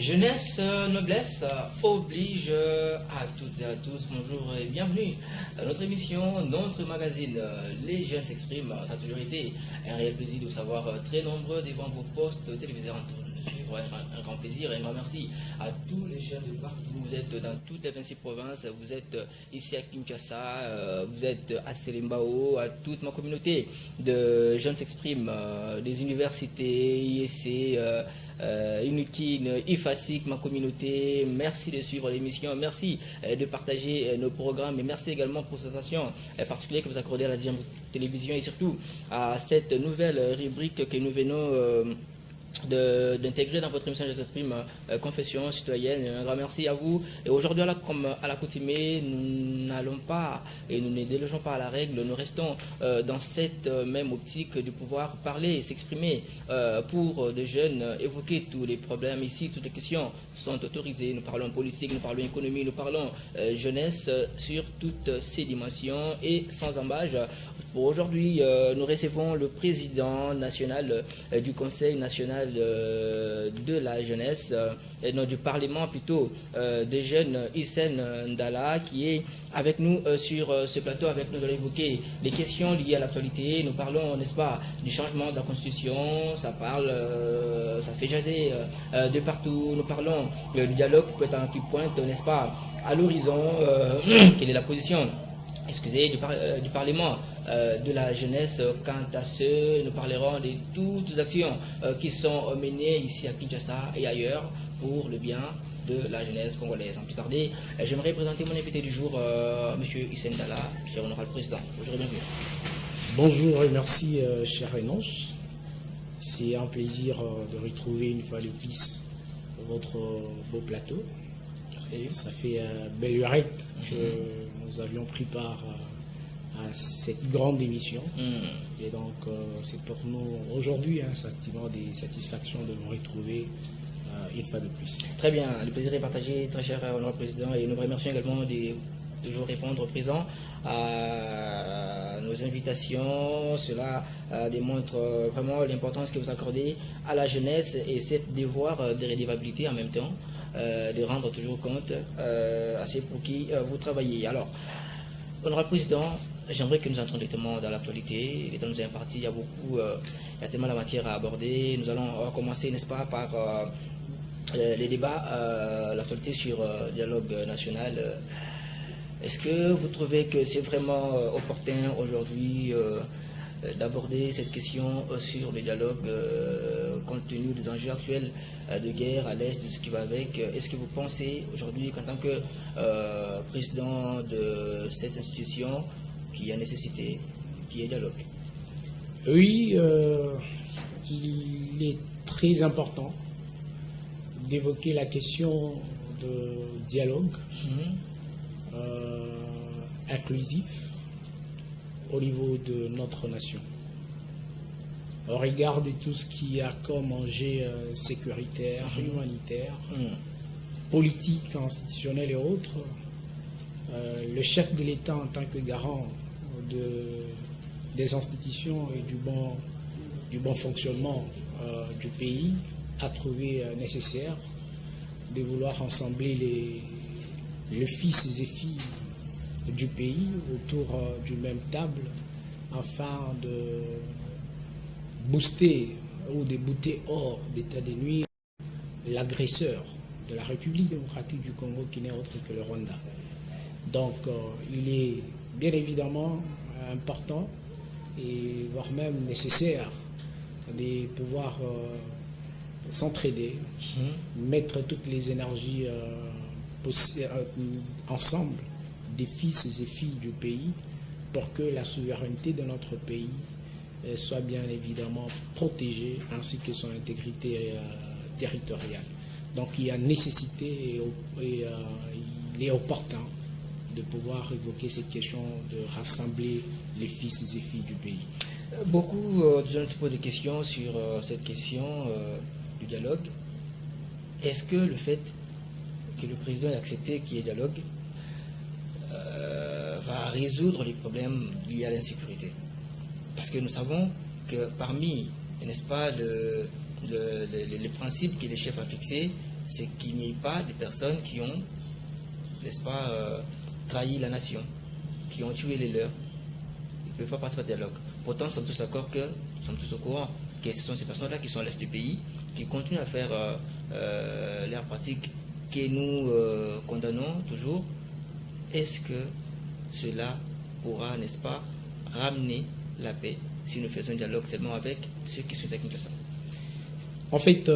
Jeunesse, noblesse oblige à toutes et à tous. Bonjour et bienvenue à notre émission, notre magazine. Les jeunes s'expriment. Ça a toujours été un réel plaisir de vous savoir très nombreux devant vos postes télévisés en train de suivre. Un grand plaisir et un grand merci à tous les jeunes de partout. Vous êtes dans toutes les 26 provinces. Vous êtes ici à Kinshasa. Vous êtes à Selembao. À toute ma communauté de jeunes s'expriment. Des universités, IEC. Inukine, IFASIC, ma communauté, merci de suivre l'émission, merci de partager nos programmes et merci également pour cette attention particulière que vous accordez à la télévision et surtout à cette nouvelle rubrique que nous venons d'intégrer dans votre émission Je s'exprime, confession citoyenne. Un grand merci à vous. Et aujourd'hui, comme à l'accoutumée, nous n'allons pas et nous ne délogeons pas à la règle. Nous restons dans cette même optique de pouvoir parler et s'exprimer pour des jeunes, évoquer tous les problèmes ici, toutes les questions sont autorisées. Nous parlons politique, nous parlons économie, nous parlons jeunesse sur toutes ces dimensions et sans embâche. Pour aujourd'hui, nous recevons le président national du Conseil national de la jeunesse, non, du Parlement plutôt, des jeunes, Hissène Ndala, qui est avec nous sur ce plateau. Avec nous, nous allons évoquer les questions liées à l'actualité. Nous parlons, n'est-ce pas, du changement de la Constitution, ça parle, ça fait jaser de partout. Nous parlons du dialogue qui pointe, n'est-ce pas, à l'horizon, quelle est la position du Parlement de la jeunesse. Quant à ce, nous parlerons de toutes les actions qui sont menées ici à Kinshasa et ailleurs pour le bien de la jeunesse congolaise. Sans plus tarder, j'aimerais présenter mon invité du jour, M. Hissène Ndala, cher honorable président. Bonjour et bienvenue. Bonjour et merci, cher Renos. C'est un plaisir de retrouver une fois de plus votre beau plateau. Ça fait belle lurette que nous avions pris part à cette grande émission. Et donc, c'est pour nous aujourd'hui un sentiment de satisfaction de nous retrouver une fois de plus. Très bien, le plaisir est partagé, très cher honorable président, et nous vous remercions également de toujours répondre présent à nos invitations. Cela démontre vraiment l'importance que vous accordez à la jeunesse et cette devoir de rédévabilité en même temps. De rendre toujours compte à ceux pour qui vous travaillez. Alors, honorable président, j'aimerais que nous entrions directement dans l'actualité. Les temps nous est imparti, il y a tellement de matière à aborder. Nous allons commencer, n'est-ce pas, par les débats, l'actualité sur le dialogue national. Est-ce que vous trouvez que c'est vraiment opportun aujourd'hui d'aborder cette question sur le dialogue compte tenu des enjeux actuels de guerre à l'Est, de ce qui va avec? Est-ce que vous pensez aujourd'hui qu'en tant que président de cette institution, qu'il y a nécessité, qu'il y ait dialogue? Oui, il est très important d'évoquer la question de dialogue inclusif au niveau de notre nation. Au regard de tout ce qu'il y a comme enjeu sécuritaire, humanitaire, politique, institutionnel et autres, le chef de l'État en tant que garant des institutions et du bon fonctionnement du pays a trouvé nécessaire de vouloir rassembler les fils et filles du pays autour d'une même table afin de booster ou de bouter hors d'état de nuire l'agresseur de la République démocratique du Congo qui n'est autre que le Rwanda. Donc il est bien évidemment important et voire même nécessaire de pouvoir s'entraider, mettre toutes les énergies ensemble des fils et filles du pays pour que la souveraineté de notre pays soit bien évidemment protégée ainsi que son intégrité territoriale. Donc il y a nécessité et il est opportun de pouvoir évoquer cette question de rassembler les fils et filles du pays. Beaucoup de gens se posent des questions sur cette question du dialogue. Est-ce que le fait que le président ait accepté qu'il y ait dialogue va résoudre les problèmes liés à l'insécurité? Parce que nous savons que parmi, n'est-ce pas, les principes que les chefs ont fixés, c'est qu'il n'y ait pas de personnes qui ont, n'est-ce pas, trahi la nation, qui ont tué les leurs. Ils ne peuvent pas participer au dialogue. Pourtant, nous sommes tous d'accord que, nous sommes tous au courant que ce sont ces personnes-là qui sont à l'est du pays, qui continuent à faire leurs pratiques que nous condamnons toujours. Est-ce que cela pourra, n'est-ce pas, ramener la paix si nous faisons un dialogue seulement avec ceux qui sont à Kinshasa? En fait,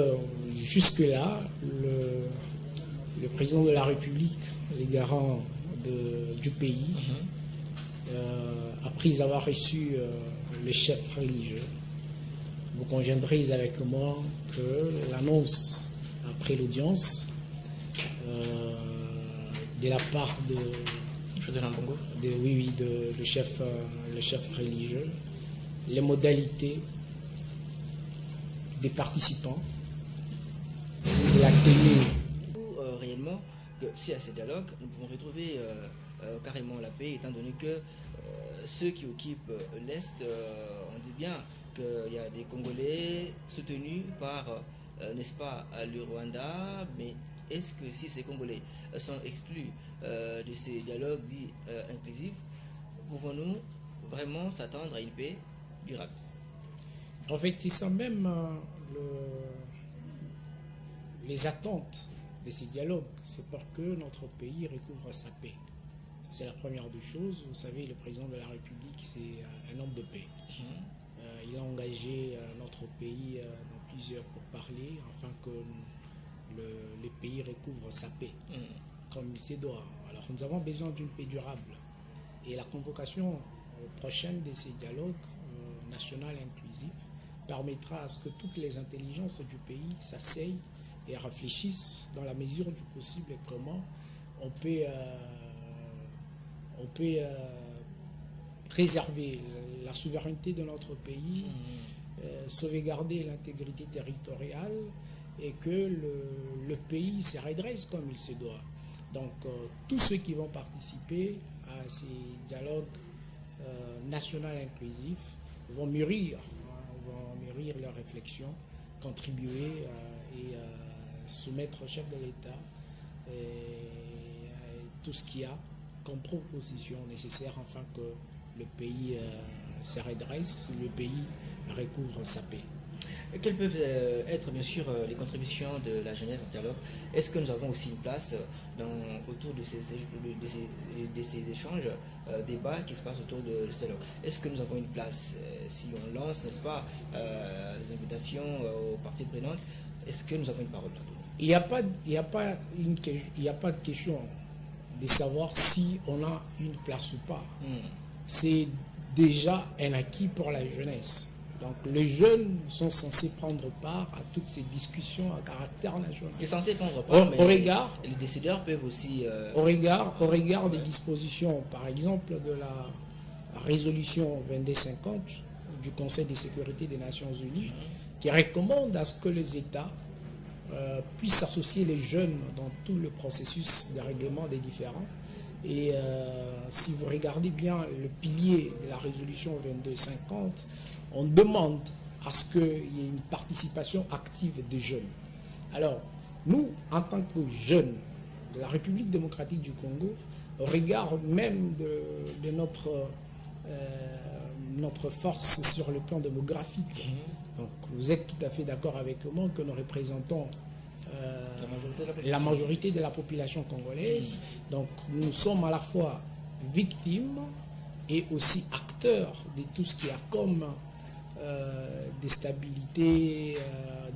jusque-là, le président de la République, les garants du pays, après avoir reçu les chefs religieux, vous conviendrez avec moi que l'annonce après l'audience de la part le chef religieux, les modalités des participants, la tenue. Réellement, que si à ces dialogues, nous pouvons retrouver carrément la paix, étant donné que ceux qui occupent l'Est, on dit bien qu'il y a des Congolais soutenus par, n'est-ce pas, le Rwanda, mais est-ce que si ces Congolais sont exclus de ces dialogues dits inclusifs, pouvons-nous vraiment s'attendre à une paix durable? En fait, c'est ça même les attentes de ces dialogues. C'est pour que notre pays recouvre sa paix. C'est la première des choses. Vous savez, le président de la République, c'est un homme de paix. Il a engagé notre pays dans plusieurs pourparlers afin que le pays recouvre sa paix, comme il se doit. Alors, nous avons besoin d'une paix durable. Et la convocation prochaine de ces dialogues national inclusifs permettra à ce que toutes les intelligences du pays s'asseyent et réfléchissent dans la mesure du possible comment on peut préserver la souveraineté de notre pays, sauvegarder l'intégrité territoriale et que le pays se redresse comme il se doit. Donc tous ceux qui vont participer à ces dialogues national inclusifs vont mûrir leurs réflexions, contribuer et soumettre au chef de l'État tout ce qu'il y a comme proposition nécessaire afin que le pays se redresse, le pays recouvre sa paix. Et quelles peuvent être bien sûr les contributions de la jeunesse en dialogue? Est-ce que nous avons aussi une place autour de ces échanges, débats qui se passent autour de ce dialogue? Est-ce que nous avons une place si on lance, n'est-ce pas, les invitations aux parties prenantes? Est-ce que nous avons une parole là-dedans? Il n'y a pas de question de savoir si on a une place ou pas. C'est déjà un acquis pour la jeunesse. Donc les jeunes sont censés prendre part à toutes ces discussions à caractère national. Ils sont censés prendre part, mais les décideurs peuvent aussi... Au regard des dispositions, par exemple, de la résolution 2250 du Conseil de sécurité des Nations Unies, qui recommande à ce que les États puissent associer les jeunes dans tout le processus de règlement des différends. Et si vous regardez bien le pilier de la résolution 2250, on demande à ce qu'il y ait une participation active des jeunes. Alors, nous, en tant que jeunes de la République démocratique du Congo, au regard même de notre force sur le plan démographique, donc vous êtes tout à fait d'accord avec moi que nous représentons la majorité de la population congolaise. Donc nous sommes à la fois victimes et aussi acteurs de tout ce qui a comme déstabilité,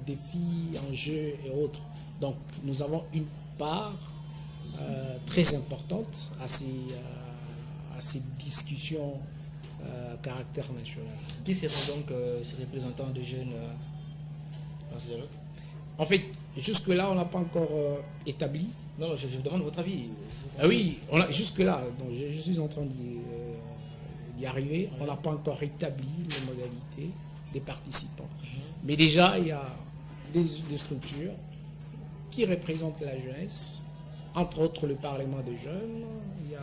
défis, enjeux et autres. Donc nous avons une part très importante à ces discussions à caractère national. Qui seront donc ces représentants de jeunes dans ce dialogue? En fait, jusque-là, on n'a pas encore établi. Non, je demande votre avis. Oui, jusque-là, donc je suis en train d'y arriver. On n'a pas encore établi les modalités des participants. Mais déjà, il y a des structures qui représentent la jeunesse, entre autres le Parlement des jeunes. Il y a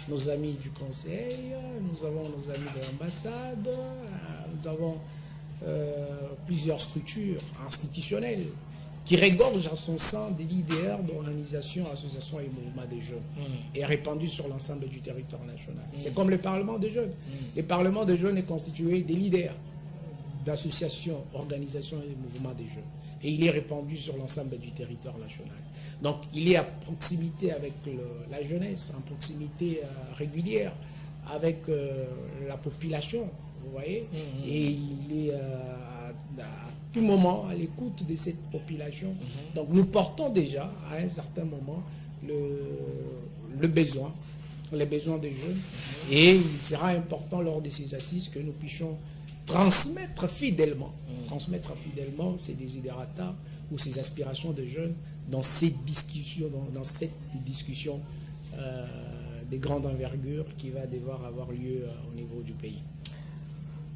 nos amis du Conseil, nous avons nos amis de l'ambassade, nous avons plusieurs structures institutionnelles qui regorge à son sein des leaders d'organisations, associations et mouvements des jeunes, et répandus sur l'ensemble du territoire national. C'est comme le Parlement des jeunes. Le Parlement des jeunes est constitué des leaders d'associations, organisations et mouvements des jeunes. Et il est répandu sur l'ensemble du territoire national. Donc il est à proximité avec la jeunesse, en proximité régulière avec la population, vous voyez, et il est à tout moment à l'écoute de cette population. Donc nous portons déjà à un certain moment les besoins des jeunes, et il sera important lors de ces assises que nous puissions transmettre fidèlement ces desiderata ou ces aspirations de jeunes dans cette discussion, de grande envergure qui va devoir avoir lieu au niveau du pays.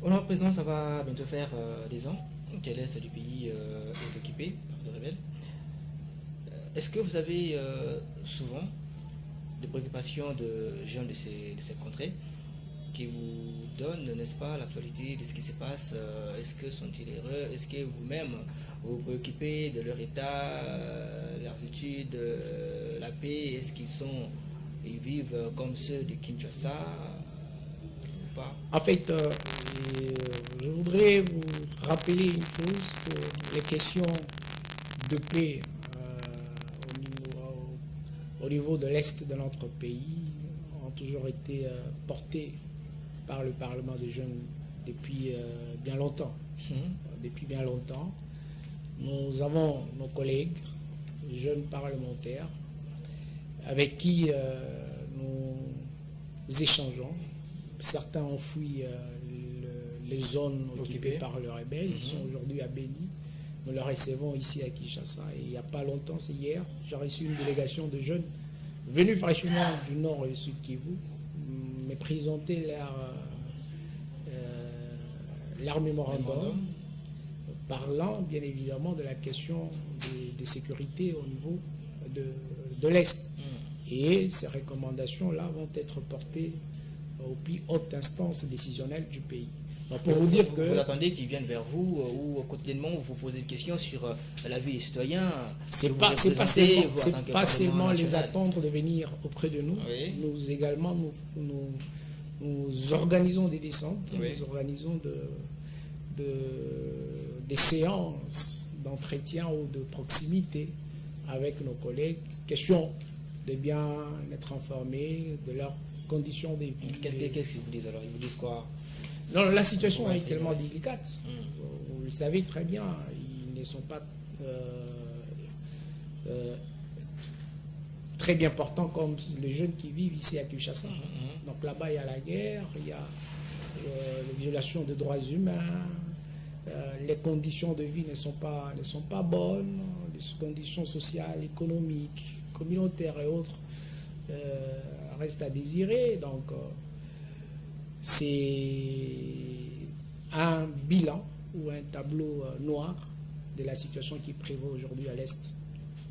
Honorable Président, ça va bientôt faire des ans que l'Est du pays est occupé par des rebelles. Est-ce que vous avez souvent des préoccupations de jeunes de ces contrées qui vous donnent, n'est-ce pas, l'actualité de ce qui se passe? Est-ce que sont-ils heureux? Est-ce que vous-même vous vous préoccupez de leur état, leurs études, la paix? Est-ce ils vivent comme ceux de Kinshasa ou pas? En fait, je voudrais vous rappeler une chose, que les questions de paix au niveau de l'Est de notre pays ont toujours été portées par le Parlement des jeunes depuis bien longtemps. Depuis bien longtemps, nous avons nos collègues, jeunes parlementaires, avec qui nous échangeons. Certains ont fui les zones occupées par les rebelles. Ils sont aujourd'hui à Béni. Nous les recevons ici à Kinshasa. Et il n'y a pas longtemps, c'est hier, j'ai reçu une délégation de jeunes venus fraîchement du nord et du sud Kivu, me présenter leur mémorandum, parlant bien évidemment de la question des sécurités au niveau de l'Est. Et ces recommandations-là vont être portées aux plus hautes instances décisionnelles du pays. Donc pour vous dire que... Vous attendez qu'ils viennent vers vous ou quotidiennement vous vous posez des questions sur la vie des citoyens? C'est pas seulement les attendre de venir auprès de nous. Oui. Nous également, nous organisons des descentes, nous organisons des séances d'entretien ou de proximité avec nos collègues. Question de bien être informés de leurs conditions de vie. Qu'est-ce qu'ils vous disent alors? Ils vous disent quoi? Non, la situation est tellement délicate. Vous le savez très bien, ils ne sont pas très bien portants comme les jeunes qui vivent ici à Kinshasa. Donc là-bas, il y a la guerre, il y a les violations de droits humains, les conditions de vie ne sont pas bonnes, les conditions sociales, économiques, communautaires et autres restent à désirer. Donc c'est un bilan ou un tableau noir de la situation qui prévaut aujourd'hui à l'est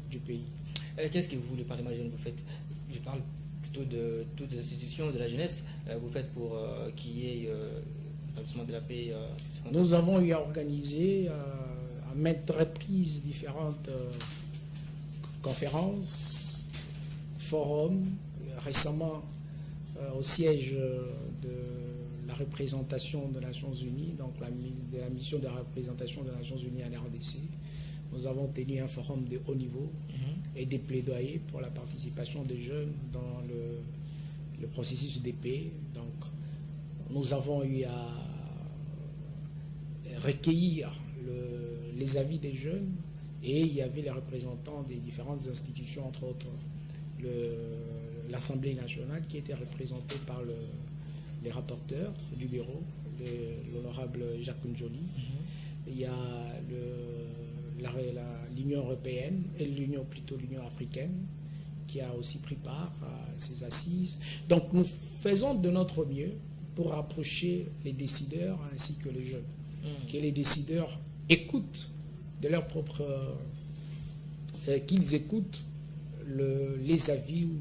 du pays. Qu'est-ce que vous, le Parlement jeune, vous faites? Je parle plutôt de toutes les institutions de la jeunesse. Vous faites pour qu'il y ait l'établissement de la paix? Nous avons eu à organiser à maintes reprises différentes conférences, forums, récemment au siège de la représentation des Nations Unies, donc de la mission de représentation des Nations Unies en RDC. Nous avons tenu un forum de haut niveau et des plaidoyers pour la participation des jeunes dans le processus de paix. Donc, nous avons eu à recueillir les avis des jeunes, et il y avait les représentants des différentes institutions, entre autres l'Assemblée nationale qui était représentée par les rapporteurs du bureau, l'honorable Jacques Njoli. Il y a l'Union européenne et l'Union africaine qui a aussi pris part à ces assises. Donc nous faisons de notre mieux pour rapprocher les décideurs ainsi que les jeunes. Que les décideurs écoutent de leur propre... qu'ils écoutent les avis ou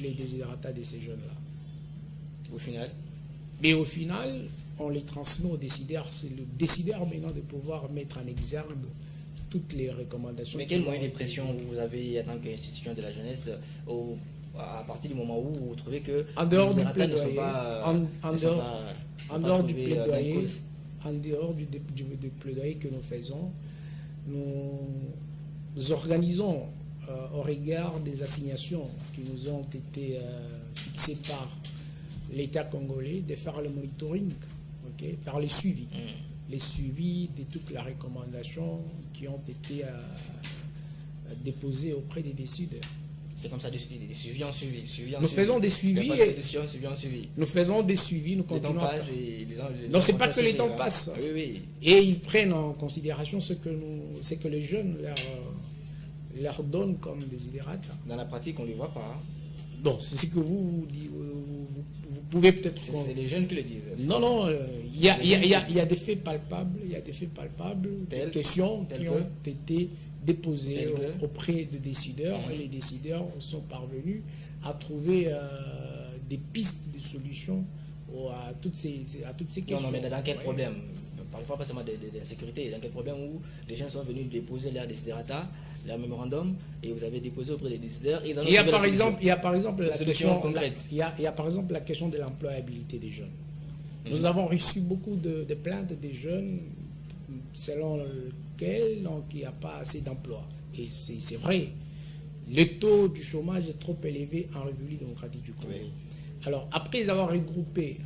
les desiderata de ces jeunes-là. Au final? Mais au final, on les transmet aux décideurs. C'est le décideur maintenant de pouvoir mettre en exergue toutes les recommandations. Mais quel moyen de pression vous avez en tant qu'institution de la jeunesse à partir du moment où vous trouvez que en dehors les du Desiderata plaidoyer, en dehors du plaidoyer, en dehors du plaidoyer que nous faisons, nous organisons au regard des assignations qui nous ont été fixées par l'État congolais de faire le monitoring, faire le suivi. Les suivis de toutes les recommandations qui ont été déposées auprès des décideurs. C'est comme ça, des suivis en suivi. Nous faisons des suivis. Nous faisons des suivis, nous continuons à faire. Non, c'est pas que les temps passent. Oui, oui. Et ils prennent en considération ce que les jeunes leur donnent comme desiderata. Dans la pratique, on ne le voit pas. Non, c'est ce que vous pouvez peut-être... C'est les jeunes qui le disent. Non, il y a des faits palpables, des questions qui ont été déposées auprès des décideurs, et les décideurs sont parvenus à trouver des pistes de solutions à toutes ces questions. Non, mais dans quel problème? Parfois pas seulement de sécurité, dans quel problème où les gens sont venus déposer leur desiderata, leur mémorandum, et vous avez déposé auprès des décideurs. Il y a par exemple la question de l'employabilité des jeunes. Nous avons reçu beaucoup de plaintes des jeunes selon lesquelles il n'y a pas assez d'emplois. Et c'est vrai. Le taux du chômage est trop élevé en République démocratique du Congo. Oui. Alors, après avoir regroupé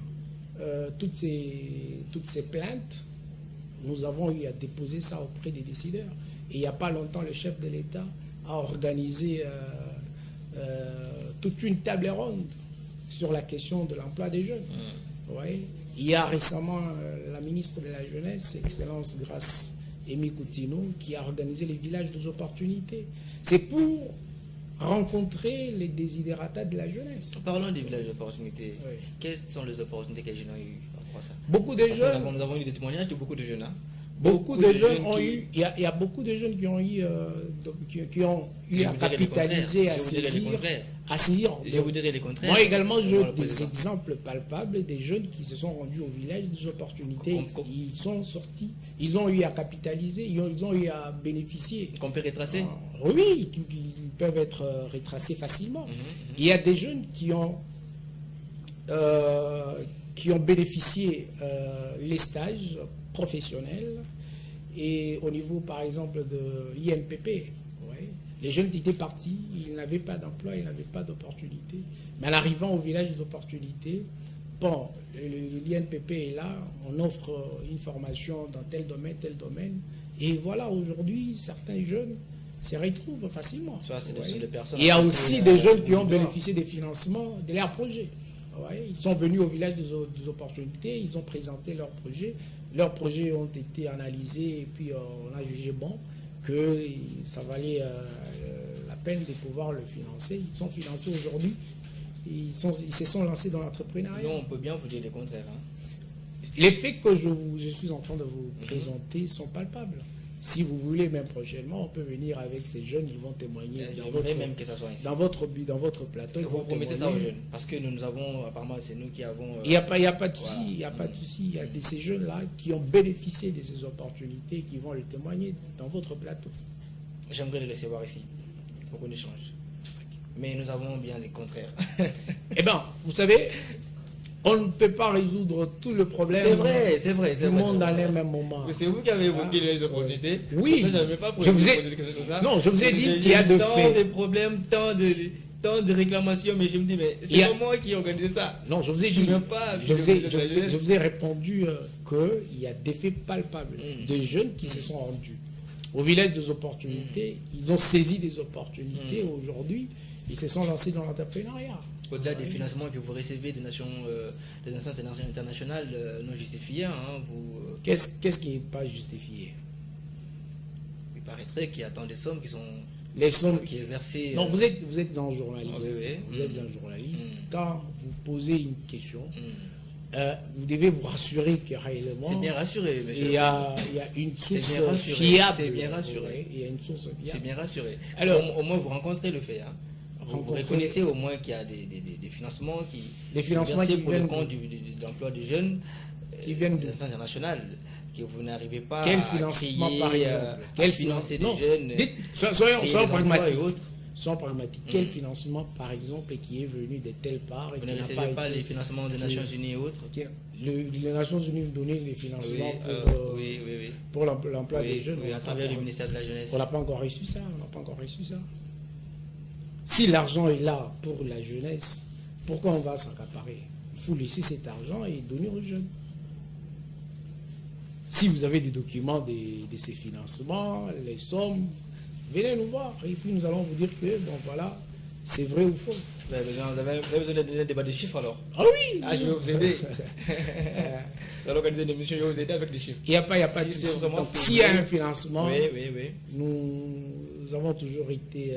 toutes ces plaintes, nous avons eu à déposer ça auprès des décideurs. Et il n'y a pas longtemps, le chef de l'État a organisé toute une table ronde sur la question de l'emploi des jeunes. Ouais. Il y a récemment la ministre de la Jeunesse, Excellence Grâce Amy Coutinho, qui a organisé les villages des opportunités. C'est pour rencontrer les desiderata de la jeunesse. Parlons des villages d'opportunités. Oui. Quelles sont les opportunités que les jeunes ont eues à ça? Beaucoup de jeunes. Nous avons eu des témoignages de beaucoup de jeunes. Hein? Beaucoup de jeunes ont eu. Il y a beaucoup de jeunes qui ont eu, à capitaliser, à saisir. Je vous dirais les contraires. Moi également, j'ai des exemples palpables des jeunes qui se sont rendus au village des opportunités. Ils sont sortis, ils ont eu à capitaliser, ils ont eu à bénéficier. Qu'on peut retracer? Oui, qui peuvent être retracés facilement. Il y a des jeunes qui ont bénéficié les stages professionnels et au niveau par exemple de l'INPP. Les jeunes étaient partis, ils n'avaient pas d'emploi, ils n'avaient pas d'opportunité. Mais en arrivant au village des opportunités, bon, l'INPP est là, on offre une formation dans tel domaine. Et voilà, aujourd'hui, certains jeunes se retrouvent facilement. Il y a aussi des jeunes qui ont bénéficié des financements de leurs projets. Ils sont venus au village des opportunités, ils ont présenté leurs projets. Leurs projets ont été analysés et puis on a jugé bon que ça valait la peine de pouvoir le financer. Ils sont financés aujourd'hui. Ils se sont lancés dans l'entrepreneuriat. Non, on peut bien vous dire le contraire. Hein. Les faits que je suis en train de vous présenter sont palpables. Si vous voulez, même prochainement, on peut venir avec ces jeunes, ils vont témoigner dans votre plateau. Vous mettez ça aux jeunes, parce que nous avons, apparemment, c'est nous qui avons... Il n'y a pas de souci, il n'y a pas de souci. Il y a ces jeunes-là qui ont bénéficié de ces opportunités, qui vont le témoigner dans votre plateau. J'aimerais le recevoir ici, pour qu'on échange. Mais nous avons bien les contraires. Eh bien, vous savez... On ne peut pas résoudre tout le problème du monde dans le même moment. C'est vous qui avez évoqué les opportunités. Oui, je vous ai dit qu'il y a de faits. Tant de problèmes, tant de réclamations, mais je me dis, mais c'est pas moi qui ai organisé ça. Non, je vous ai dit, je vous ai répondu qu'il y a des faits palpables de jeunes qui se sont rendus au village des opportunités. Ils ont saisi des opportunités aujourd'hui. Ils se sont lancés dans l'entrepreneuriat. Au-delà des financements que vous recevez des nations internationales non justifiés, Qu'est-ce qui n'est pas justifié? Il paraîtrait qu'il y a tant de sommes qui sont... Les sommes qui est versées... Non, vous êtes un journaliste. Vous êtes un journaliste. Quand vous posez une question, vous devez vous rassurer que réellement... C'est bien rassuré, monsieur. Il y a une source fiable. C'est bien rassuré. Il y a une source fiable. C'est bien rassuré. Alors, au moins, vous rencontrez le fait. Vous reconnaissez au moins qu'il y a des financements qui viennent pour le compte de l'emploi des jeunes qui viennent des instances internationales. que vous n'arrivez pas Quel à financement, créer, par exemple? Quel financer des non, jeunes, soyons créer des emplois pragmatiques. et autres. Soyons pragmatiques. Quel financement, par exemple, qui est venu de telle part et Vous qui ne n'a recevez pas été- les financements des Nations Unies et autres? Les Nations Unies ont donné les financements Oui, oui, oui. pour l'emploi Oui, des jeunes. oui, On à n'a travers pas le ministère de la Jeunesse. On n'a pas encore reçu ça. On n'a pas encore reçu ça. Si l'argent est là pour la jeunesse, pourquoi on va s'accaparer? Il faut laisser cet argent et donner aux jeunes. Si vous avez des documents de ces financements, les sommes, venez nous voir. Et puis nous allons vous dire que, bon voilà, c'est vrai ou faux. Vous avez besoin d'un débat de chiffres alors? Ah oui! Ah, je vais vous aider. Vous allez organiser une émission, je vais vous aider avec les chiffres. Il n'y a pas de Si c'est souci. vraiment Donc, ce que s'il vous y a voulez. un financement, Oui, oui, oui. nous avons toujours été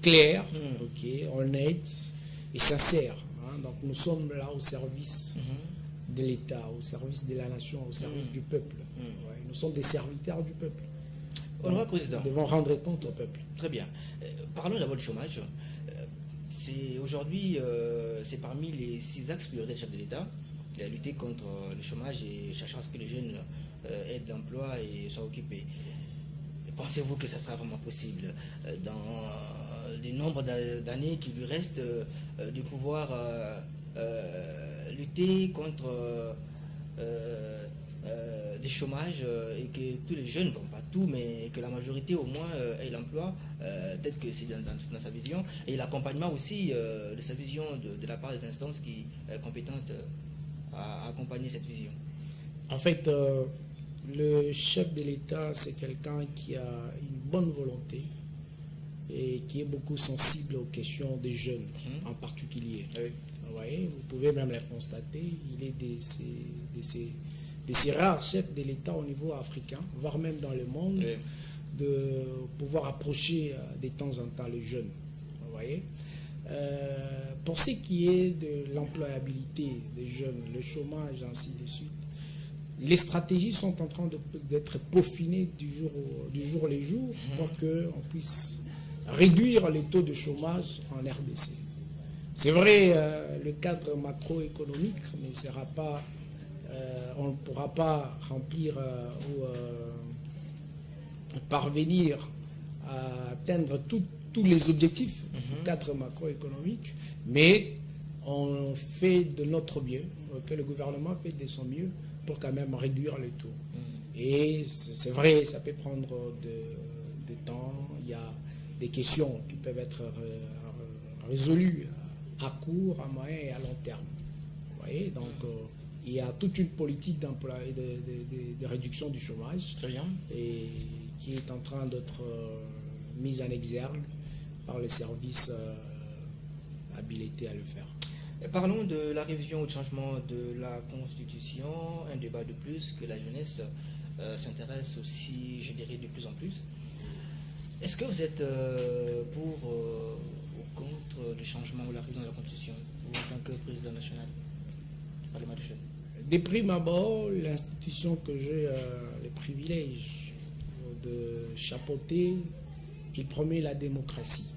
clairs, honnêtes et sincères. Hein. Donc nous sommes là au service de l'État, au service de la nation, au service du peuple. Ouais, nous sommes des serviteurs du peuple. Honorable Président. Nous devons rendre compte au peuple. Très bien. Parlons d'abord du chômage. C'est aujourd'hui, c'est parmi les 6 axes prioritaires du chef de l'État, lutter contre le chômage et chercher à ce que les jeunes aient de l'emploi et soient occupés. Pensez-vous que ça sera vraiment possible dans les nombres d'années qui lui restent de pouvoir lutter contre le chômage et que tous les jeunes, bon pas tous, mais que la majorité au moins ait l'emploi, peut-être que c'est dans sa vision, et l'accompagnement aussi de sa vision de la part des instances qui compétentes à accompagner cette vision. En fait, le chef de l'État, c'est quelqu'un qui a une bonne volonté et qui est beaucoup sensible aux questions des jeunes en particulier. Oui. Vous voyez, vous pouvez même le constater, il est de ces rares chefs de l'État au niveau africain, voire même dans le monde, Oui. de pouvoir approcher de temps en temps les jeunes. Vous voyez. Pour ce qui est de l'employabilité des jeunes, le chômage, ainsi de suite, les stratégies sont en train d'être peaufinées du jour le jour pour qu'on puisse réduire les taux de chômage en RDC. C'est vrai, le cadre macroéconomique ne sera pas, on ne pourra pas remplir ou parvenir à atteindre tous les objectifs du cadre macroéconomique, mais on fait de notre mieux, que le gouvernement fait de son mieux pour quand même réduire les taux. Et c'est vrai, ça peut prendre de temps. Il y a des questions qui peuvent être résolues à court, à moyen et à long terme. Vous voyez, donc il y a toute une politique d'emploi et de réduction du chômage. Très bien. Et qui est en train d'être mise en exergue par les services habilités à le faire. Parlons de la révision ou de changement de la Constitution, un débat de plus que la jeunesse s'intéresse aussi, je dirais, de plus en plus. Est-ce que vous êtes pour ou contre le changement ou la révision de la Constitution, vous, en tant que président national du Parlement des jeunes? Des prime abord, l'institution que j'ai le privilège de chapeauter, il promet la démocratie.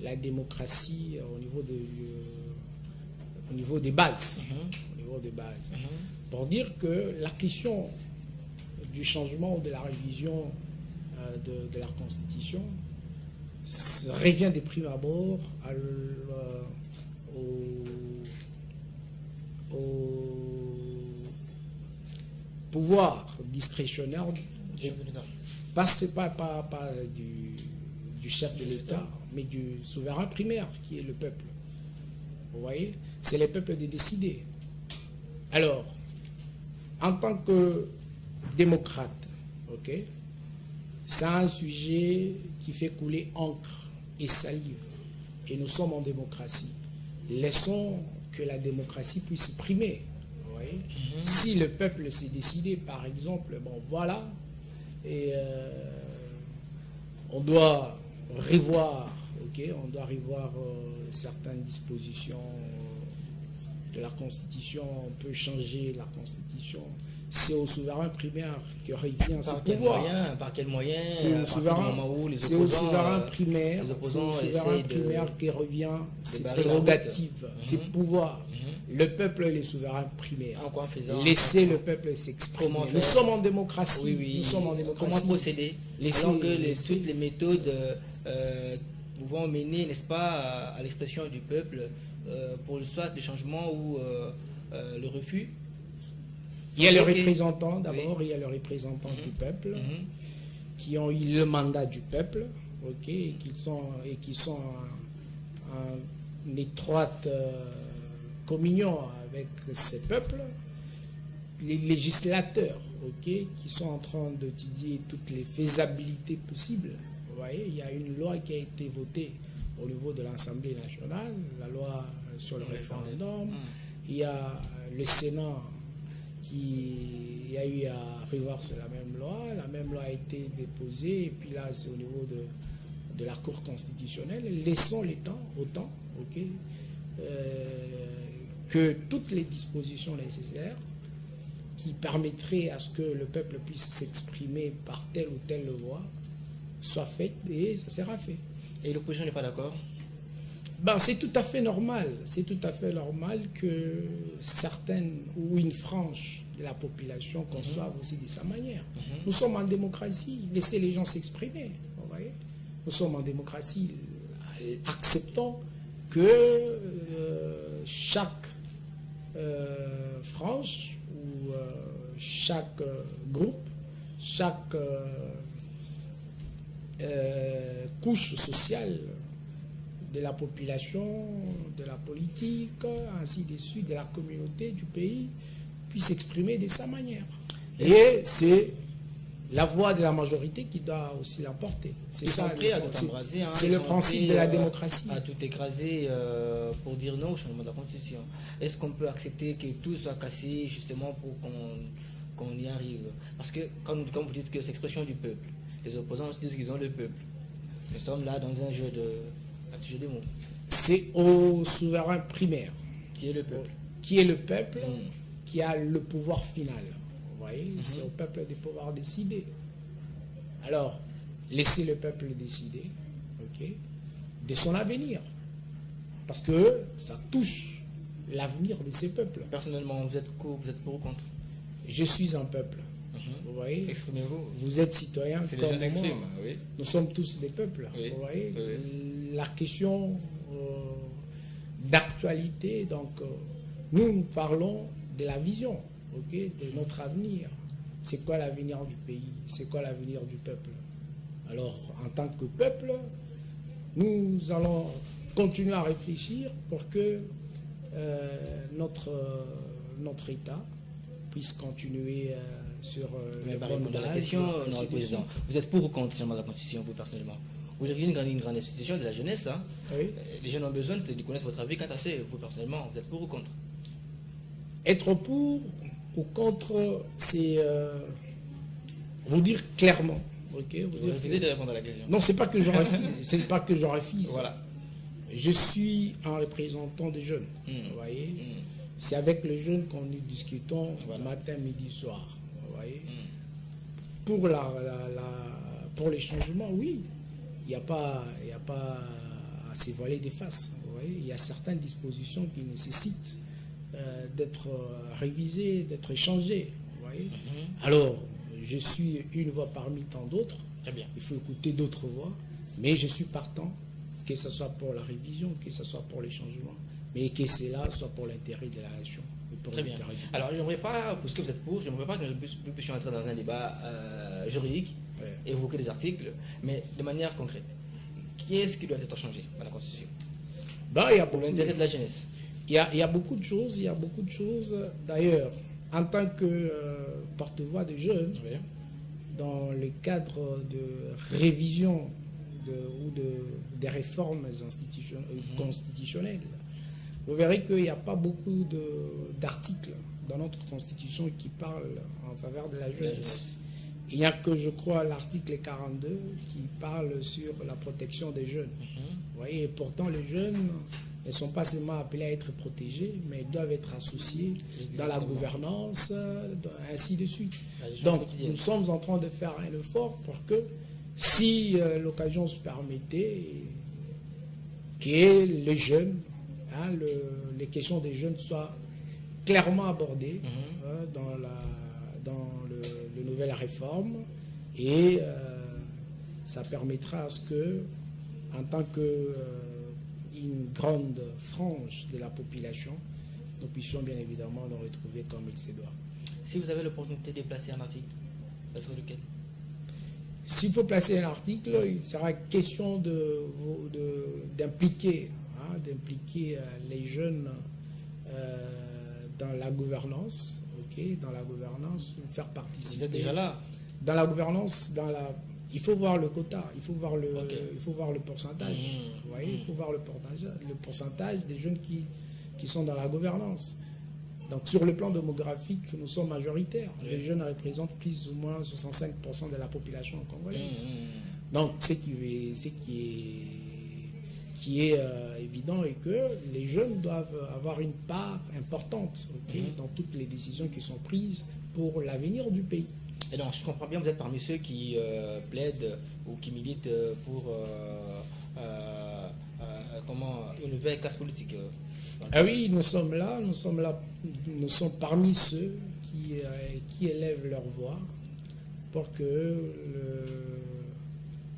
La démocratie au niveau des bases. Au niveau des bases. Pour dire que la question du changement ou de la révision de la Constitution revient des prime abord au pouvoir discrétionnaire, pas du chef de l'État, mais du souverain primaire qui est le peuple. Vous voyez, c'est le peuple de décider. Alors, en tant que démocrate, ok, c'est un sujet qui fait couler encre et salive. Et nous sommes en démocratie. Laissons que la démocratie puisse primer. Vous voyez? Si le peuple s'est décidé, par exemple, bon voilà, et on doit revoir, certaines dispositions de la Constitution, on peut changer la Constitution. C'est au souverain primaire qui revient ce pouvoir. Par quel moyen? C'est au souverain primaire, les opposants qui revient ses prérogatives, ses pouvoirs. Le peuple est le souverain primaire. En quoi faisant? Laissez le peuple s'exprimer. Nous sommes en démocratie. Oui, oui. Nous sommes en démocratie. Comment procéder? Alors que toutes les méthodes pouvant mener, n'est-ce pas, à l'expression du peuple pour soit le changement ou le refus. Il y a les représentants d'abord, il y a les représentants du peuple qui ont eu le mandat du peuple, ok, et qui sont en étroite communion avec ces peuples. Les législateurs, ok, qui sont en train d'étudier toutes les faisabilités possibles. Vous voyez, il y a une loi qui a été votée au niveau de l'Assemblée nationale, la loi sur le référendum. Il y a le Sénat qui a eu à revoir la même loi. La même loi a été déposée et puis là c'est au niveau de la Cour constitutionnelle. Laissons le temps, autant, ok, que toutes les dispositions nécessaires qui permettraient à ce que le peuple puisse s'exprimer par telle ou telle voie soient faites et ça sera fait. Et l'opposition n'est pas d'accord? Ben, c'est tout à fait normal. C'est tout à fait normal que certaines ou une frange de la population conçoive aussi de sa manière. Nous sommes en démocratie. Laissez les gens s'exprimer. Vous voyez? Nous sommes en démocratie. Acceptons que chaque frange ou chaque groupe, chaque couche sociale de la population, de la politique, ainsi de suite, de la communauté, du pays, puisse s'exprimer de sa manière. Et c'est la voix de la majorité qui doit aussi l'emporter. C'est ça, c'est le principe de la démocratie. À tout écraser pour dire non au changement de la Constitution. Est-ce qu'on peut accepter que tout soit cassé justement pour qu'on y arrive? Parce que quand vous dites que c'est l'expression du peuple, les opposants disent qu'ils ont le peuple. Nous sommes là dans un jeu de mots. C'est au souverain primaire. Qui est le peuple? Qui est le peuple qui a le pouvoir final. Vous voyez, c'est au peuple de pouvoir décider. Alors, laissez le peuple décider, ok, de son avenir. Parce que ça touche l'avenir de ces peuples. Personnellement, vous êtes pour ou contre? Je suis un peuple. Vous voyez? Exprimez-vous. Vous êtes citoyen comme moi. Oui. Nous sommes tous des peuples. Oui. Vous voyez? Oui. La question d'actualité, donc nous parlons de la vision, ok, de notre avenir. C'est quoi l'avenir du pays? C'est quoi l'avenir du peuple? Alors, en tant que peuple, nous allons continuer à réfléchir pour que notre État puisse continuer sur les bonnes bases. La question, non, le président, vous êtes pour ou contre le changement de la Constitution, vous personnellement? Vous avez une grande institution de la jeunesse, hein? Oui. Les jeunes ont besoin de connaître votre avis quant à ça. Vous personnellement, vous êtes pour ou contre? Être pour ou contre, c'est vous dire clairement. Okay, vous refusez de répondre à la question. Non, c'est pas que je refuse. C'est pas que je refuse. Voilà. Je suis un représentant des jeunes. Vous voyez. C'est avec les jeunes qu'on nous discutons matin, midi, soir. Vous voyez. Pour les changements, oui. Il n'y a pas à se voiler des faces. Vous voyez. Il y a certaines dispositions qui nécessitent d'être révisées, d'être échangées. Vous voyez. Alors, je suis une voix parmi tant d'autres. Très bien. Il faut écouter d'autres voix. Mais je suis partant, que ce soit pour la révision, que ce soit pour les changements, mais que cela soit pour l'intérêt de la nation. Très bien. Alors, je n'aimerais pas, puisque vous êtes pour, je n'aimerais pas que nous puissions entrer dans un débat juridique, évoquer des articles, mais de manière concrète. Qui est-ce qui doit être changé dans la Constitution? Pour l'intérêt de la jeunesse. Il y a beaucoup de choses, D'ailleurs, en tant que porte-voix des jeunes, dans le cadre de révision des réformes constitutionnelles, vous verrez qu'il n'y a pas beaucoup d'articles dans notre Constitution qui parlent en faveur de la jeunesse. Il n'y a que, je crois, l'article 42 qui parle sur la protection des jeunes. Vous voyez, et pourtant, les jeunes ne sont pas seulement appelés à être protégés, mais ils doivent être associés dans la gouvernance, ainsi de suite. Donc, nous sommes en train de faire un effort pour que, si l'occasion se permettait, que les jeunes, les questions des jeunes soient clairement abordées dans le nouvelle réforme, et ça permettra à ce que, en tant qu'une grande frange de la population, nous puissions bien évidemment nous retrouver comme il se doit. Si vous avez l'opportunité de placer un article, ça serait lequel? S'il faut placer un article, il sera question d'impliquer les jeunes dans la gouvernance, dans la gouvernance, faire participer. Vous êtes déjà là? Dans la gouvernance, il faut voir le quota, il faut voir le pourcentage. Vous voyez, il faut voir le pourcentage des jeunes qui sont dans la gouvernance. Donc sur le plan démographique, nous sommes majoritaires. Les jeunes représentent plus ou moins 65% de la population congolaise. Donc ce qui est évident est que les jeunes doivent avoir une part importante dans toutes les décisions qui sont prises pour l'avenir du pays. Et donc, je comprends bien, vous êtes parmi ceux qui plaident ou qui militent pour une nouvelle classe politique. Ah oui, nous sommes parmi ceux qui élèvent leur voix pour que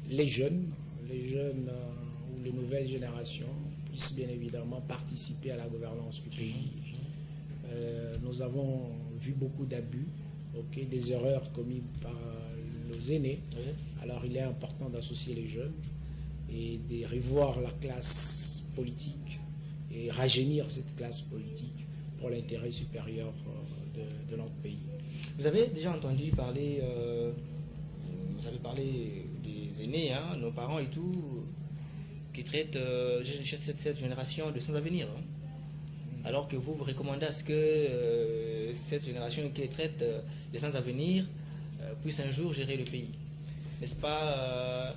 les jeunes ou les nouvelles générations puissent bien évidemment participer à la gouvernance du pays. Nous avons vu beaucoup d'abus, des erreurs commises par nos aînés. Alors il est important d'associer les jeunes et de revoir la classe politique et rajeunir cette classe politique pour l'intérêt supérieur de notre pays. Vous avez déjà entendu parler, des aînés, nos parents et tout, qui traitent cette génération de sans-avenir. Alors que vous recommandez à ce que cette génération qui traite de sans-avenir puisse un jour gérer le pays. N'est-ce pas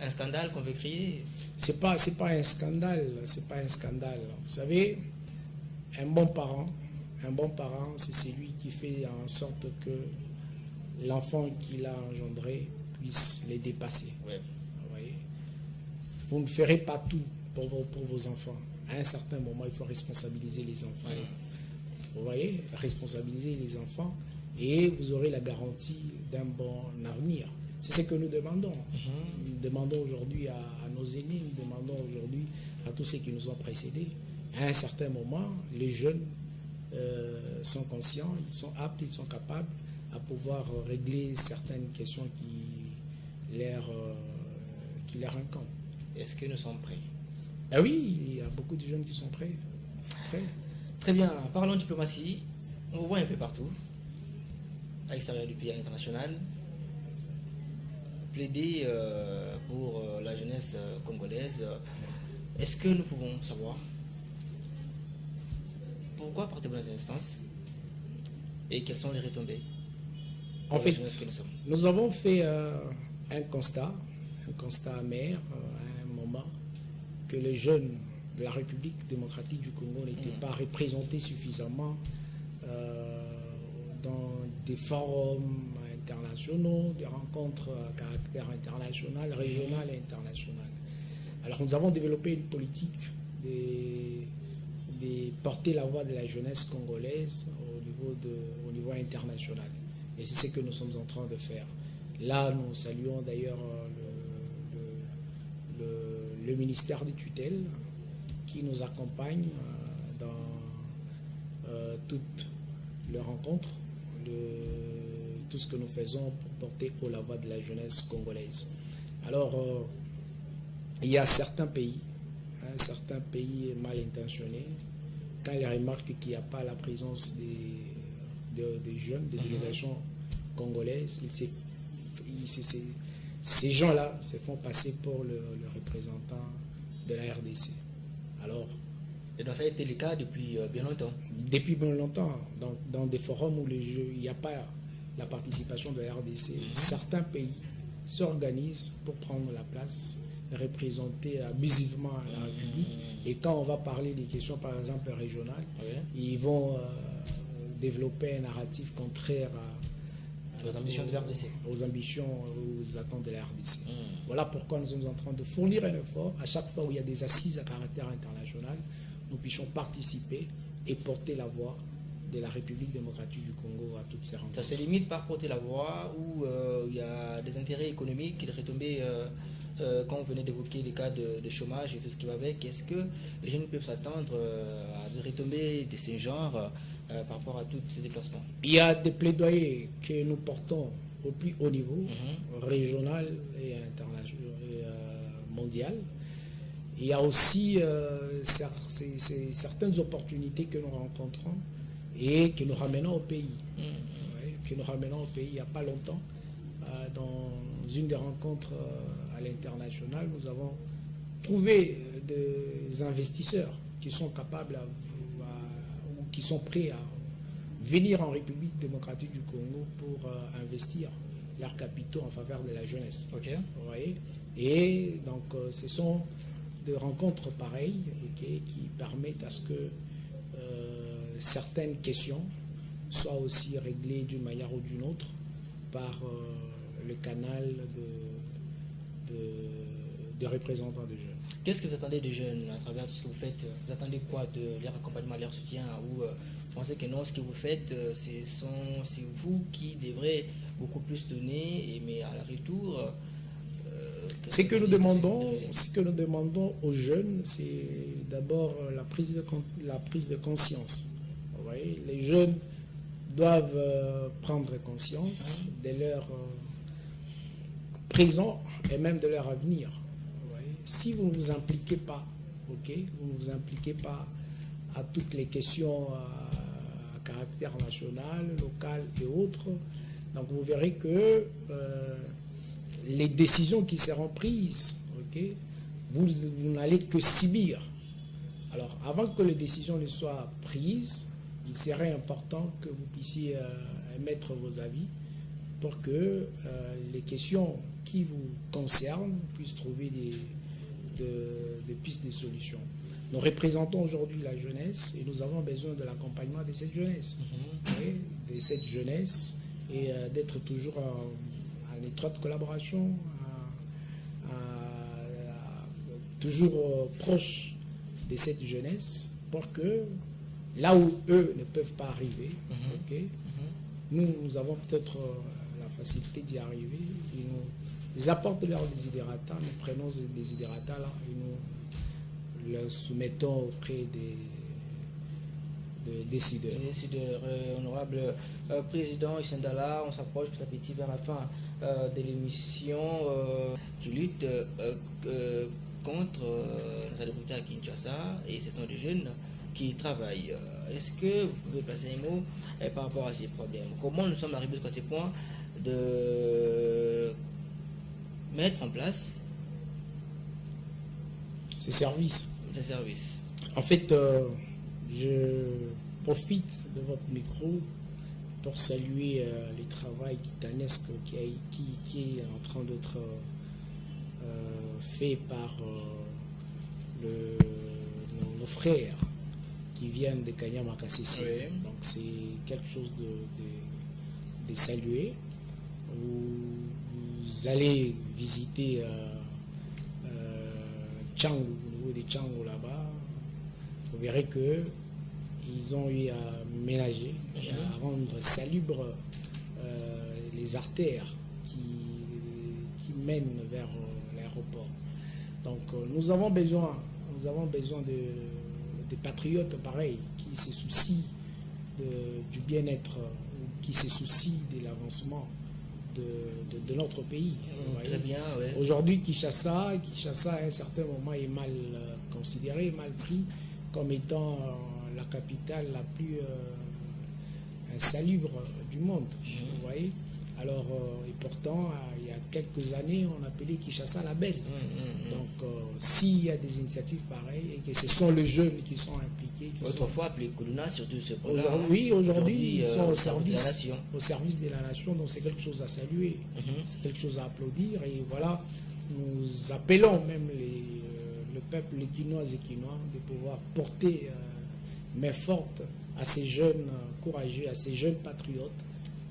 un scandale qu'on veut créer? C'est pas un scandale, Vous savez, un bon parent, c'est celui qui fait en sorte que l'enfant qu'il a engendré puisse les dépasser. Ouais. Vous voyez? Vous ne ferez pas tout pour vos enfants. À un certain moment, il faut responsabiliser les enfants. Vous voyez? Responsabiliser les enfants et vous aurez la garantie d'un bon avenir. C'est ce que nous demandons. Nous demandons aujourd'hui à nos aînés, nous demandons aujourd'hui à tous ceux qui nous ont précédés. À un certain moment, les jeunes sont conscients, ils sont aptes, ils sont capables à pouvoir régler certaines questions qui leur incombent. Est-ce que nous sommes prêts? Ah oui, il y a beaucoup de jeunes qui sont prêts. Très bien. Parlons diplomatie. On vous voit un peu partout, à l'extérieur du pays, à l'international, plaider pour la jeunesse congolaise. Est-ce que nous pouvons savoir pourquoi partez-vous dans ces instances et quelles sont les retombées en fait, la jeunesse que nous sommes? Nous avons fait un constat amer à un moment que les jeunes de la République démocratique du Congo n'étaient pas représentés suffisamment dans des forums internationaux, des rencontres à caractère international, régional et international. Alors nous avons développé une politique de porter la voix de la jeunesse congolaise au niveau international. Et c'est ce que nous sommes en train de faire. Là, nous saluons d'ailleurs le ministère des tutelles qui nous accompagne dans toutes les rencontres, tout ce que nous faisons pour porter haut la voix de la jeunesse congolaise. Alors, il y a certains pays mal intentionnés, quand ils remarquent qu'il n'y a pas la présence des jeunes, des délégations congolaises, ces gens-là se font passer pour le représentant de la RDC. Alors, et donc ça a été le cas depuis bien longtemps? Depuis bien longtemps, dans des forums où il n'y a pas la participation de la RDC, certains pays s'organisent pour prendre la place, représenter abusivement la République. Et quand on va parler des questions, par exemple, régionales, ils vont développer un narratif contraire aux ambitions de la RDC. Aux ambitions, aux attentes de la RDC. Voilà pourquoi nous sommes en train de fournir un effort à chaque fois où il y a des assises à caractère international nous puissions participer et porter la voix de la République démocratique du Congo à toutes ces rencontres. Ça se limite par porter la voix ou il y a des intérêts économiques qui retombent quand vous venez d'évoquer les cas de chômage et tout ce qui va avec. Est-ce que les jeunes peuvent s'attendre à des retombées de ce genre par rapport à tous ces déplacements? Il y a des plaidoyers que nous portons au plus haut niveau, régional et international et mondial. Il y a aussi certaines opportunités que nous rencontrons et que nous ramenons au pays. Que nous ramenons au pays il n'y a pas longtemps. Dans une des rencontres à l'international, nous avons trouvé des investisseurs qui sont capables ou qui sont prêts à venir en République démocratique du Congo pour investir leurs capitaux en faveur de la jeunesse. Okay. Vous voyez? Et donc, ce sont des rencontres pareilles qui permettent à ce que certaines questions soient aussi réglées d'une manière ou d'une autre par le canal de représentants de jeunes. Qu'est-ce que vous attendez des jeunes à travers tout ce que vous faites? Vous attendez quoi de leur accompagnement, leur soutien? Ou vous pensez que non, ce que vous faites, c'est vous qui devrez beaucoup plus donner, mais à la retour... Ce que nous demandons aux jeunes, c'est d'abord la prise de conscience. Vous voyez, les jeunes doivent prendre conscience de leur présent et même de leur avenir. Vous voyez. Si vous ne vous impliquez pas, vous ne vous impliquez pas à toutes les questions à caractère national, local et autres, donc vous verrez que les décisions qui seront prises, vous n'allez que subir. Alors, avant que les décisions ne soient prises, il serait important que vous puissiez émettre vos avis pour que les questions qui vous concernent puissent trouver des pistes de solutions. Nous représentons aujourd'hui la jeunesse et nous avons besoin de l'accompagnement de cette jeunesse. De cette jeunesse et d'être toujours en étroite collaboration, toujours proche de cette jeunesse pour que là où eux ne peuvent pas arriver, nous avons peut-être la facilité d'y arriver. Ils apportent leurs désidérata, nous prenons ces désidérata là et nous les soumettons auprès des décideurs. Honorable président Isendala, on s'approche petit à petit vers la fin de l'émission qui lutte contre l'insalubrité à Kinshasa, et ce sont des jeunes qui travaillent. Est-ce que vous pouvez placer un mot par rapport à ces problèmes? Comment nous sommes arrivés jusqu'à ce point de mettre en place ces services? En fait, je profite de votre micro pour saluer le travail titanesque qui est en train d'être fait par nos frères qui viennent de Kanyama Kasese. Donc c'est quelque chose de saluer. Vous allez visiter Tchango, au niveau de Tchango là-bas. Vous verrez que ils ont eu à ménager et à rendre salubres les artères qui mènent vers l'aéroport. Donc nous avons besoin de patriotes pareils qui se soucient du bien-être, qui se soucient de l'avancement de notre pays. Très bien, ouais. Aujourd'hui, Kinshasa, à un certain moment est mal considéré, mal pris comme étant la capitale la plus insalubre du monde. Vous voyez? Alors, et pourtant, il y a quelques années, on appelait Kinshasa la belle. Donc, s'il y a des initiatives pareilles, et que ce sont les jeunes qui sont impliqués. Autrefois appelé Koluna, surtout ce point-là. Aujourd'hui, ils sont au service de la nation, donc c'est quelque chose à saluer, c'est quelque chose à applaudir. Et voilà, nous appelons même le peuple quinois et quinois de pouvoir porter main forte à ces jeunes courageux, à ces jeunes patriotes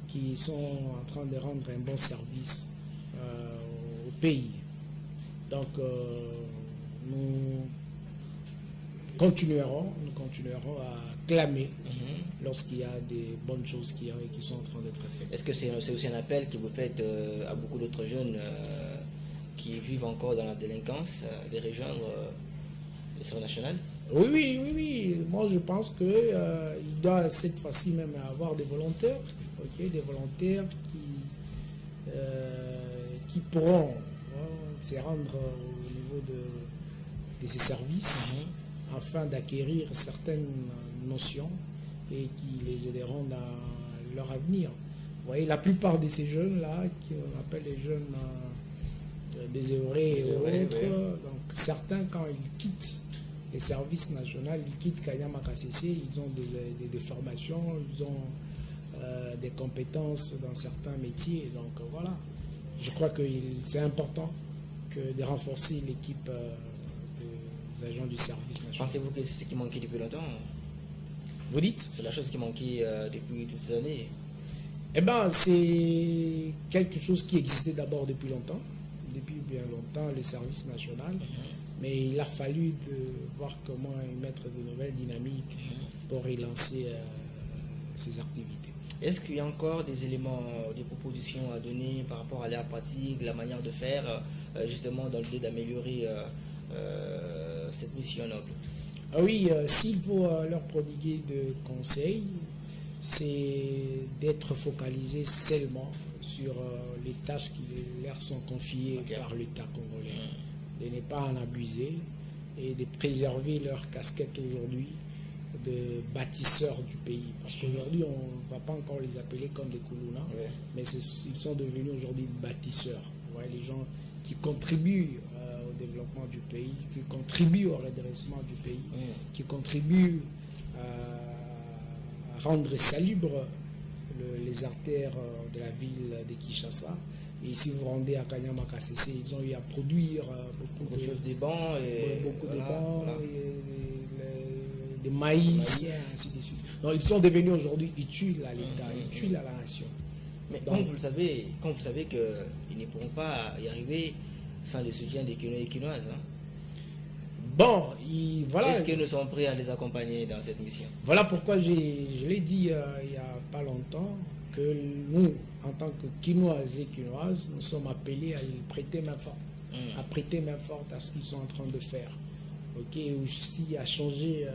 qui sont en train de rendre un bon service au pays. Donc, nous continuerons à clamer lorsqu'il y a des bonnes choses qui sont en train d'être faites. Est-ce que c'est aussi un appel que vous faites à beaucoup d'autres jeunes qui vivent encore dans la délinquance, de rejoindre les services nationaux? Oui. Moi, je pense qu'il doit cette fois-ci même avoir des volontaires, des volontaires qui pourront se rendre au niveau de ces services afin d'acquérir certaines notions et qui les aideront dans leur avenir. Vous voyez, la plupart de ces jeunes-là, qu'on appelle les jeunes désœuvrés et autres, donc certains, quand ils quittent les services nationaux, ils quittent Kanyama KCC, ils ont des formations, ils ont des compétences dans certains métiers. Donc voilà, je crois que c'est important de renforcer l'équipe des agents du service national. Pensez-vous que c'est ce qui manquait depuis longtemps? Vous dites? C'est la chose qui manquait depuis toutes ces années. Eh bien, c'est quelque chose qui existait d'abord depuis longtemps, depuis bien longtemps, le service national. Mais il a fallu voir comment y mettre de nouvelles dynamiques pour relancer ces activités. Est-ce qu'il y a encore des éléments, des propositions à donner par rapport à la pratique, la manière de faire, justement dans l'idée d'améliorer cette mission noble? Ah oui, s'il faut leur prodiguer de conseils, c'est d'être focalisé seulement sur les tâches qui leur sont confiées par l'État congolais, de ne pas en abuser et de préserver leur casquette aujourd'hui de bâtisseurs du pays. Parce qu'aujourd'hui, on ne va pas encore les appeler comme des Koulouna, mais ils sont devenus aujourd'hui bâtisseurs. Ouais, les gens qui contribuent au développement du pays, qui contribuent au redressement du pays, qui contribuent à rendre salubres les artères de la ville de Kinshasa. Et si vous rendez à Kanyama KCC, ils ont eu à produire beaucoup de choses, des bancs, et beaucoup de bancs, des maïs, et ainsi de suite. Donc ils sont devenus aujourd'hui utiles à l'État, utiles à la nation. Mais donc, quand vous savez qu'ils ne pourront pas y arriver sans le soutien des Kinois et Kinoises. Bon, voilà. Est-ce que nous sommes prêts à les accompagner dans cette mission? Voilà pourquoi je l'ai dit il n'y a pas longtemps, que nous, en tant que Kinoises et Kinoises, nous sommes appelés à prêter main forte, à prêter main forte à ce qu'ils sont en train de faire. Aussi à changer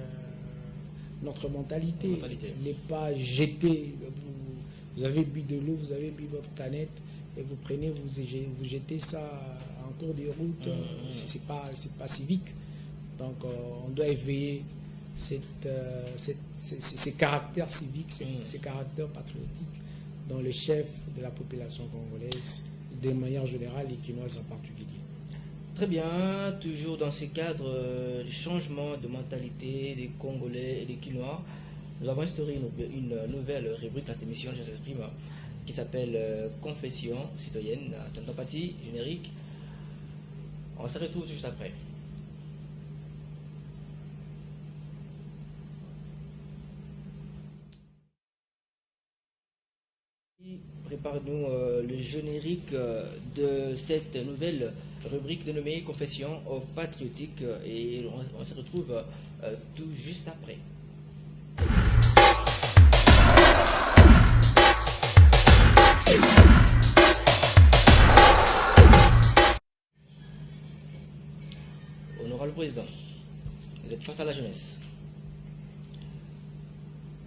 notre mentalité. Ne pas jeter. Vous avez bu de l'eau, vous avez bu votre canette et vous prenez, vous jetez ça en cours de route. C'est pas civique. Donc on doit éveiller ces caractères civiques, ces caractères patriotiques dans le chef de la population congolaise, de manière générale et quinoise en particulier. Très bien, toujours dans ce cadre du changement de mentalité des Congolais et des Quinois, nous avons instauré une nouvelle rubrique dans cette émission, je s'exprime, qui s'appelle Confession citoyenne. Tonton Pati, générique. On se retrouve juste après. Prépare-nous le générique de cette nouvelle rubrique dénommée Confession patriotique et on se retrouve tout juste après. Honorable Président, vous êtes face à la jeunesse.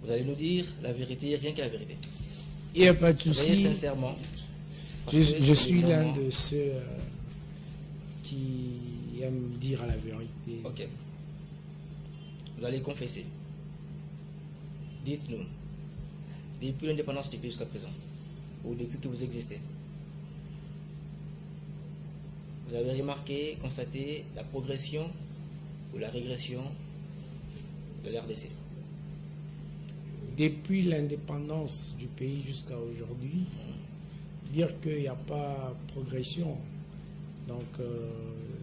Vous allez nous dire la vérité, rien que la vérité. Il n'y a pas de souci. Sincèrement. Je suis l'un de ceux qui aiment dire la vérité. Ok. Vous allez confesser. Dites-nous, depuis l'indépendance du pays jusqu'à présent, ou depuis que vous existez, vous avez remarqué, constaté la progression ou la régression de l'RDC? Depuis l'indépendance du pays jusqu'à aujourd'hui, dire qu'il n'y a pas progression, donc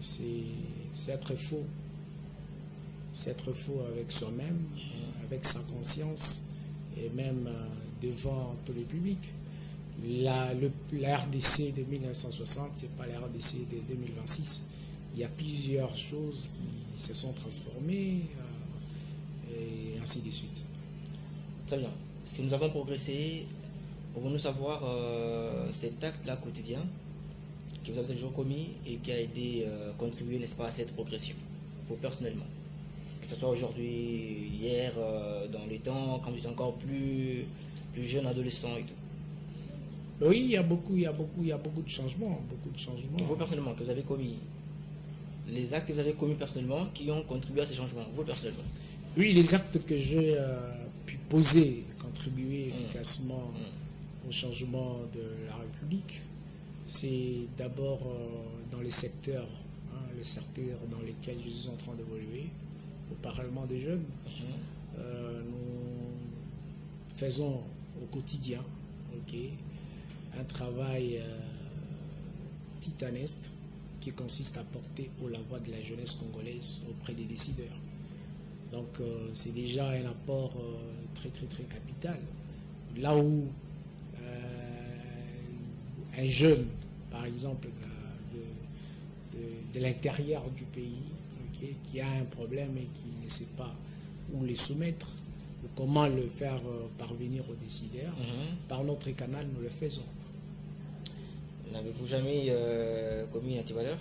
c'est être faux. C'est être faux avec soi-même, avec sa conscience et même devant tout le public. La RDC de 1960, ce n'est pas la RDC de 2026. Il y a plusieurs choses qui se sont transformées ainsi de suite. Très bien. Si nous avons progressé, pouvons-nous savoir cet acte-là quotidien que vous avez toujours commis et qui a aidé, contribué, n'est-ce pas, à cette progression, vous personnellement? Que ce soit aujourd'hui, hier, dans les temps, quand vous étiez encore plus jeune, adolescent et tout. Oui, il y a beaucoup de changements, Vous personnellement, que vous avez commis, les actes que vous avez commis personnellement qui ont contribué à ces changements, vous personnellement. Oui, les actes que j'ai pu poser, contribuer efficacement au changement de la République, c'est d'abord dans les secteurs, le secteur dans lequel je suis en train d'évoluer, au Parlement des jeunes. Nous faisons au quotidien un travail titanesque qui consiste à porter haut la voix de la jeunesse congolaise auprès des décideurs. Donc c'est déjà un apport très capital. Là où un jeune, par exemple, de l'intérieur du pays, qui a un problème et qui ne sait pas où le soumettre, ou comment le faire parvenir aux décideurs, par notre canal, nous le faisons. N'avez-vous jamais commis une antivaleur?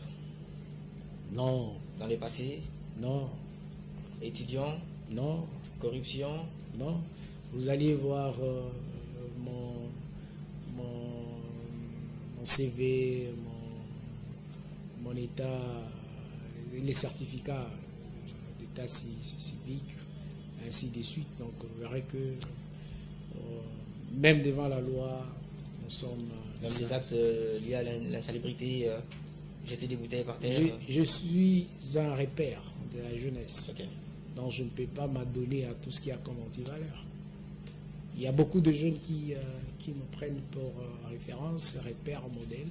Non. Dans le passé? Non. Étudiant? Non. Corruption? Non. Vous allez voir mon CV, mon état, les certificats d'état civique, ainsi de suite. Donc vous verrez que même devant la loi, nous sommes... Même des actes liés à l'insalubrité, jeter des bouteilles par terre. Je suis un repère de la jeunesse. Okay. Donc je ne peux pas m'adonner à tout ce qui a comme antivaleur. Il y a beaucoup de jeunes qui nous prennent pour référence, repère, modèle,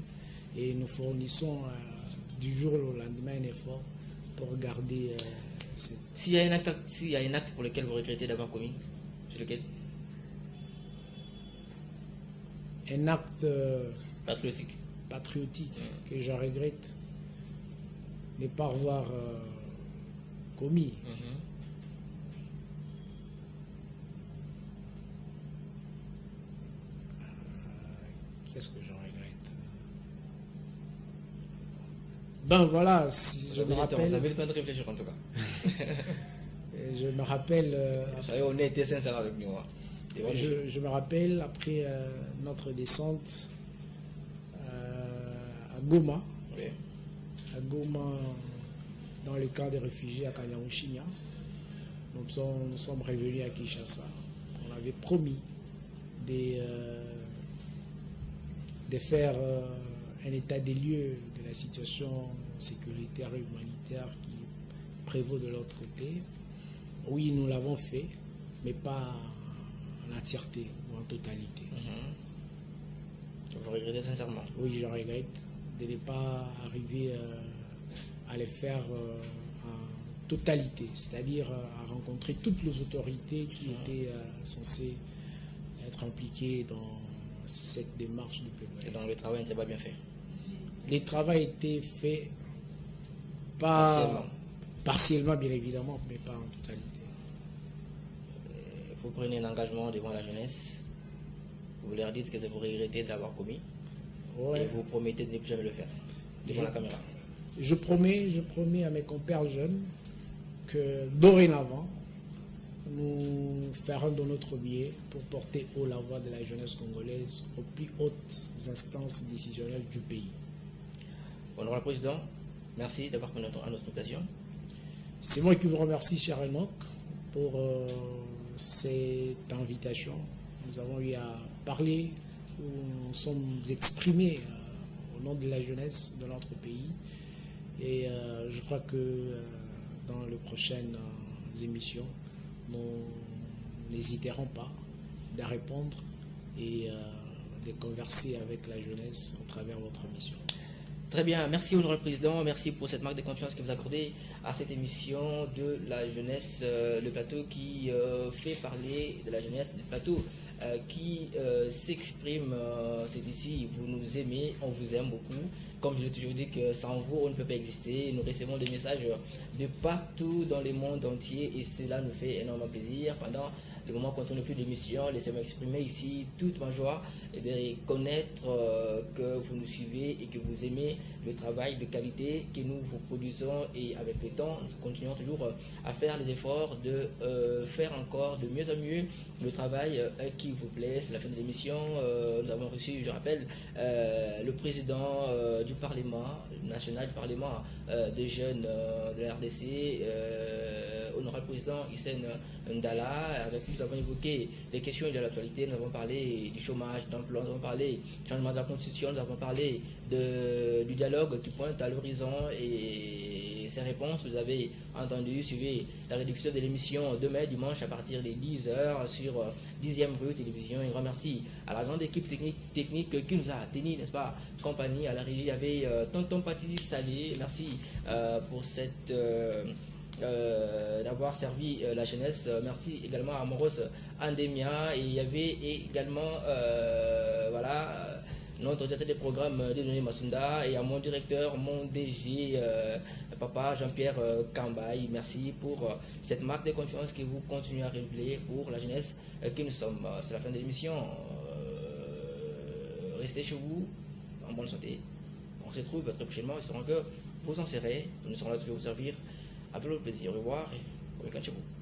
et nous fournissons du jour au lendemain un effort pour garder S'il y a un acte pour lequel vous regrettez d'avoir commis, c'est lequel? Un acte patriotique que je regrette ne pas avoir commis. Qu'est-ce que je regrette? Ben voilà, si je me rappelle... Vous avez le temps de réfléchir en tout cas. Je me rappelle... Soyez honnête et sincère avec nous. Je me rappelle, après notre descente à Goma, dans le camp des réfugiés à Kanyaruchinya, nous sommes revenus à Kinshasa. On avait promis de faire un état des lieux de la situation sécuritaire et humanitaire qui prévaut de l'autre côté. Oui, nous l'avons fait, mais pas en entièreté ou en totalité. Vous regrettez sincèrement? Oui, je regrette de ne pas arriver à le faire en totalité, c'est-à-dire à rencontrer toutes les autorités qui étaient censées être impliquées dans cette démarche de plaidoyer. Et donc le travail n'était pas bien fait? Le travail était fait partiellement bien évidemment, mais pas en totalité. Vous prenez un engagement devant la jeunesse, vous leur dites que vous regrettez de l'avoir commis, et vous promettez de ne plus jamais le faire devant la caméra. Je promets à mes compères jeunes que dorénavant, nous ferons de notre biais pour porter haut la voix de la jeunesse congolaise aux plus hautes instances décisionnelles du pays. Honorable Président, merci d'avoir répondu à notre invitation. C'est moi qui vous remercie, cher Enoch, pour cette invitation. Nous avons eu à parler, nous sommes exprimés au nom de la jeunesse de notre pays. Et je crois que dans les prochaines émissions, nous n'hésiterons pas de répondre et de converser avec la jeunesse au travers de votre mission. Très bien, merci Honorable Président, merci pour cette marque de confiance que vous accordez à cette émission de la jeunesse, le plateau qui fait parler de la jeunesse, le plateau qui s'exprime. C'est ici, vous nous aimez, on vous aime beaucoup. Comme je l'ai toujours dit, que sans vous, on ne peut pas exister. Nous recevons des messages de partout dans le monde entier et cela nous fait énormément plaisir. Pendant le moment quand on n'a plus d'émission, laissez-moi exprimer ici toute ma joie et de connaître que vous nous suivez et que vous aimez le travail de qualité que nous vous produisons, et avec le temps, nous continuons toujours à faire les efforts de faire encore de mieux en mieux le travail qui vous plaît. C'est la fin de l'émission. Nous avons reçu, je rappelle, le président du Parlement national, du Parlement des jeunes de la RDC, honorable président Hissène Ndala. Avec lui, nous avons évoqué les questions de l'actualité. Nous avons parlé du chômage, d'emploi, nous avons parlé du changement de la constitution, nous avons parlé du dialogue qui pointe à l'horizon, et ces réponses, vous avez entendu. Suivez la réduction de l'émission demain dimanche à partir des 10h sur 10e rue télévision. Et remercie à la grande équipe technique qui nous a tenu, n'est-ce pas, compagnie. À la régie, il y avait Tonton Pati Salé. Merci pour cette d'avoir servi la jeunesse. Merci également à Moros Andemia, et il y avait également voilà, notre directeur des programmes Dédoné Masunda, et à mon directeur, mon DG, papa Jean-Pierre Kambaï. Merci pour cette marque de confiance que vous continuez à révéler pour la jeunesse que nous sommes. C'est la fin de l'émission. Restez chez vous en bonne santé. On se retrouve très prochainement, espérant que vous en serez. Nous serons là toujours vous servir. Avec le plaisir. Au revoir et au week-end chez vous.